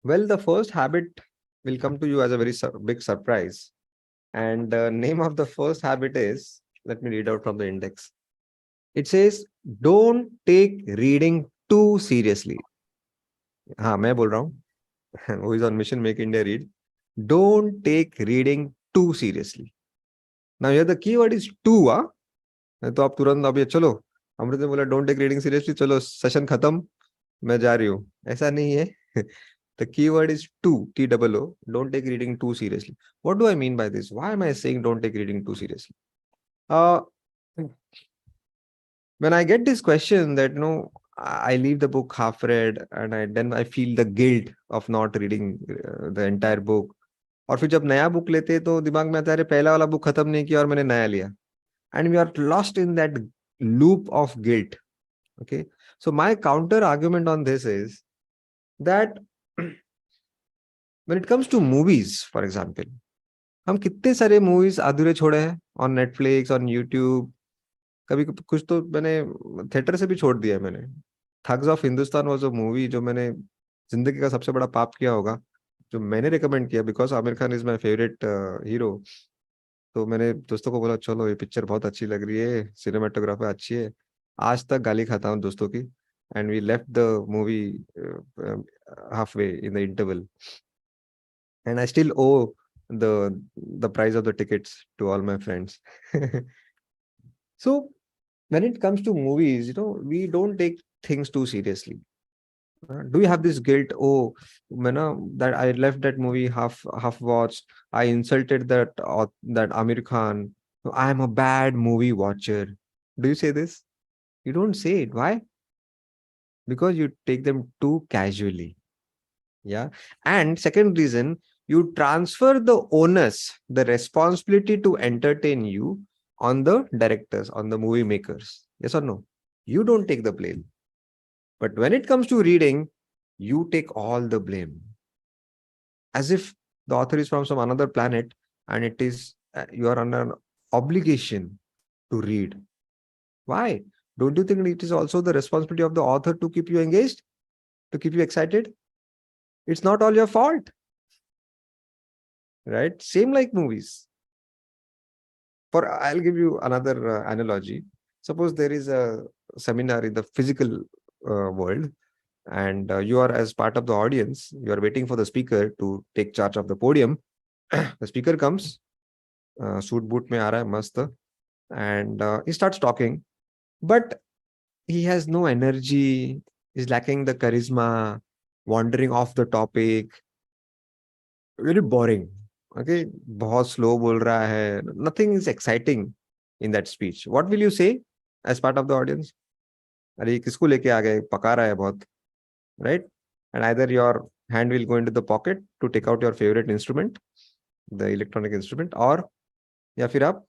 Well, the first habit will come to you as a very big surprise. And the name of the first habit is, let me read out from the index. It says, don't take reading too seriously. हाँ मैं बोल रहा हूँ. Who is on mission make India read. Don't take reading too seriously. Now here the keyword is too. तो आप तुरंत अभी चलो, अमृत ने बोला डोंट टेक रीडिंग सीरियसली, चलो सेशन खत्म, मैं जा रही हूँ, ऐसा नहीं है. The keyword is too, T-O-O. Don't take reading too seriously. What do I mean by this? Why am I saying don't take reading too seriously? Uh, when I get this question that, I leave the book half read and then I feel the guilt of not reading the entire book. और फिर जब नया book लेते हैं तो दिमाग में आता है, अरे पहला वाला बुक खत्म नहीं किया और मैंने नया लिया. And we are lost in that loop of guilt. Okay. So my counter argument on this is that when it comes to movies, for example, हम कितने सारे मूवीज अधूरे छोड़े हैं ऑन नेटफ्लिक्स, ऑन यूट्यूब. कभी कुछ तो मैंने थिएटर से भी छोड़ दिया है मैंने. Thugs of Hindustan was a movie जो मैंने जिंदगी का सबसे बड़ा पाप किया होगा, जो मैंने रिकमेंड किया because Aamir Khan is my favourite hero. तो मैंने दोस्तों को बोला चलो ये पिक्चर बहुत अच्छी लग रही है, सिनेमाटोग्राफी अच्छी है. आज तक गाली खाता हूँ दोस्तों की. And we left the movie halfway in the interval, and I still owe the price of the tickets to all my friends. So when it comes to movies, we don't take things too seriously. Do you have this guilt? Oh, that I left that movie half watched. I insulted that Amir Khan. I am a bad movie watcher. Do you say this? You don't say it. Why? Because you take them too casually. Yeah. And second reason, you transfer the onus, the responsibility to entertain you on the directors, on the movie makers. Yes or no? You don't take the blame. But when it comes to reading, you take all the blame. As if the author is from some another planet and it is you are under an obligation to read. Why? Don't you think it is also the responsibility of the author to keep you engaged, to keep you excited? It's not all your fault. Right? Same like movies. I'll give you another analogy. Suppose there is a seminar in the physical world, and you are as part of the audience, you are waiting for the speaker to take charge of the podium. The speaker comes, suit boot mein aa raha hai, mast, and he starts talking, but he has no energy, is lacking the charisma, wandering off the topic, very boring. Okay, बहुत slow बोल रहा है, nothing is exciting in that speech. What will you say as part of the audience? अरे किसको लेके आ गए, पका रहा है बहुत, right? And either your hand will go into the pocket to take out your favorite instrument, the electronic instrument, or या फिर आप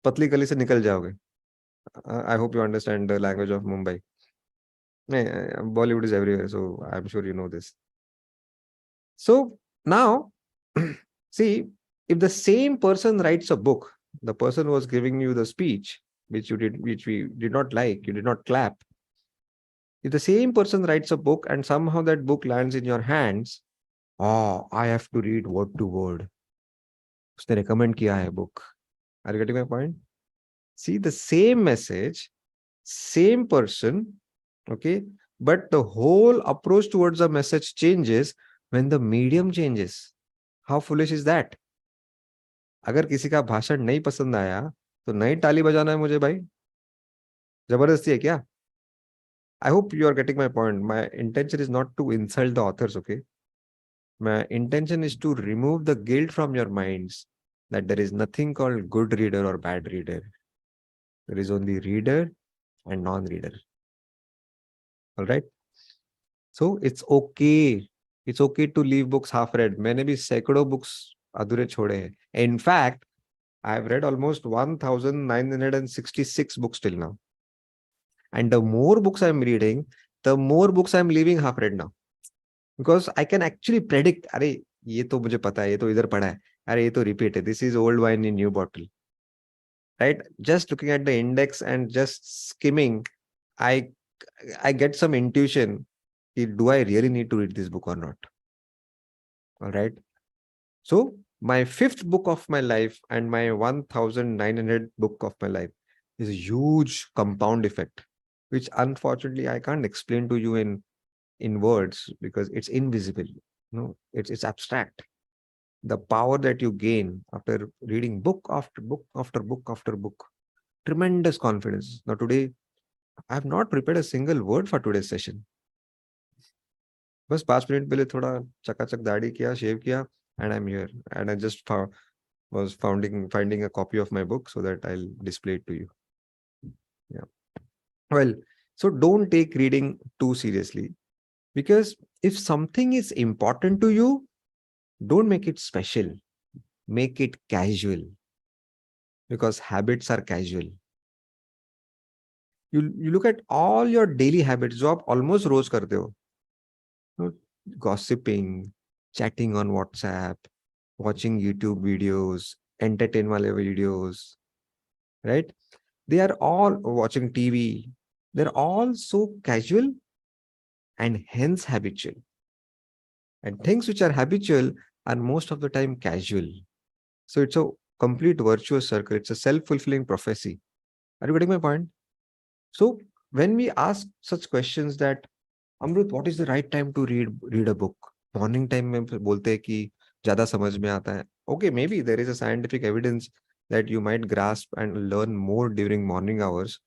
पतली गली से निकल जाओगे. I hope you understand the language of Mumbai. Bollywood is everywhere, so I'm sure you know this. So now, see, if the same person writes a book, the person was giving you the speech, which we did not like, you did not clap. If the same person writes a book and somehow that book lands in your hands, I have to read word to word. उसने recommend किया है book. Are you getting my point? See, the same message, same person, okay, but the whole approach towards the message changes when the medium changes. How foolish is that? अगर किसी का भाषण नहीं पसंद आया तो नई ताली बजाना है मुझे भाई, जबरदस्ती है क्या? I hope you are getting my point. My intention is not to insult the authors, okay? My intention is to remove the guilt from your minds that there is nothing called good reader or bad reader. There is only reader and non-reader. All right? So it's okay. It's okay to leave books half read. मैंने भी सैकड़ों books अधूरे छोड़े हैं. In fact, I've read almost 1,966 books till now. And the more books I'm reading, the more books I'm leaving half read now. Because I can actually predict, अरे ये तो मुझे पता है, ये तो इधर पढ़ा है, अरे ये तो repeat है, this is old wine in new bottle. Right? Just looking at the index and just skimming, I get some intuition. Do I really need to read this book or not? All right. So my fifth book of my life and my 1900 book of my life is a huge compound effect, which unfortunately I can't explain to you in words because it's invisible. No, it's abstract. The power that you gain after reading book after book after book after book, tremendous confidence. Now today I have not prepared a single word for today's session. बस 5 minute पहले थोड़ा चकाचक दाढ़ी किया, शेव किया, and I'm here. And I just was finding a copy of my book so that I'll display it to you. Yeah. Well, so don't take reading too seriously, because if something is important to you, don't make it special. Make it casual, because habits are casual. You look at all your daily habits जो आप almost रोज करते हो. You know, gossiping, chatting on WhatsApp, watching YouTube videos, entertain wale videos, right? They are all watching TV. They're all so casual and hence habitual. And things which are habitual are most of the time casual. So it's a complete virtuous circle. It's a self-fulfilling prophecy. Are you getting my point? So when we ask such questions that, Amrut, what is the right time to read a book? Morning time में बोलते हैं कि ज़्यादा समझ में आता है. Okay, maybe there is a scientific evidence that you might grasp and learn more during morning hours.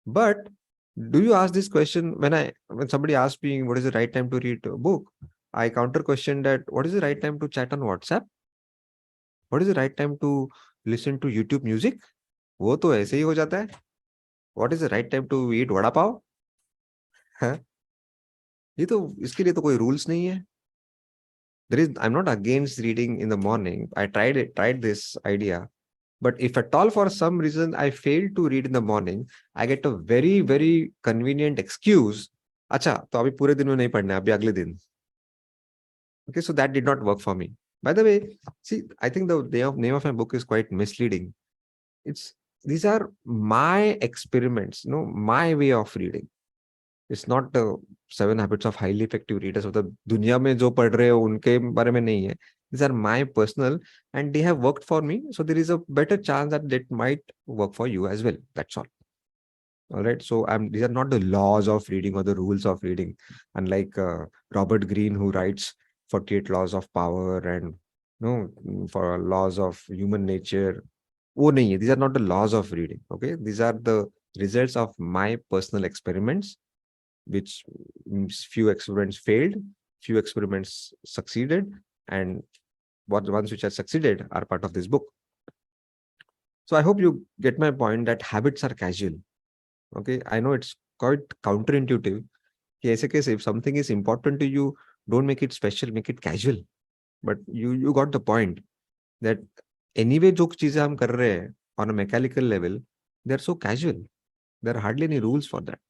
But do you ask this question when somebody asks me what is the right time to read a book? I counter question that what is the right time to chat on WhatsApp? What is the right time to listen to YouTube music? वो तो ऐसे ही हो जाता है. What is the right time to eat vada pav? हाँ? ये तो इसके लिए तो कोई rules नहीं है. I'm not against reading in the morning. I tried this idea. But if at all for some reason I fail to read in the morning, I get a very, very convenient excuse. अच्छा, तो अभी पूरे दिन में नहीं पढ़ना है, अभी अगले दिन. Okay, so that did not work for me. By the way, see, I think the name of my book is quite misleading. These are my experiments, my way of reading. It's not the 7 habits of highly effective readers of the दुनिया में जो पढ़ रहे हो उनके बारे में नहीं है. These are my personal and they have worked for me. So there is a better chance that it might work for you as well. That's all. All right. So these are not the laws of reading or the rules of reading. Unlike Robert Greene, who writes 48 laws of power and for laws of human nature. वो नहीं है. These are not the laws of reading. Okay. These are the results of my personal experiments, which few experiments failed, few experiments succeeded, and ones which have succeeded are part of this book. So I hope you get my point that habits are casual. Okay, I know it's quite counterintuitive. कि ऐसे कैसे, if something is important to you, don't make it special, make it casual. But you got the point that anyway जो चीजें हम कर रहे हैं on a mechanical level, they're so casual. There are hardly any rules for that.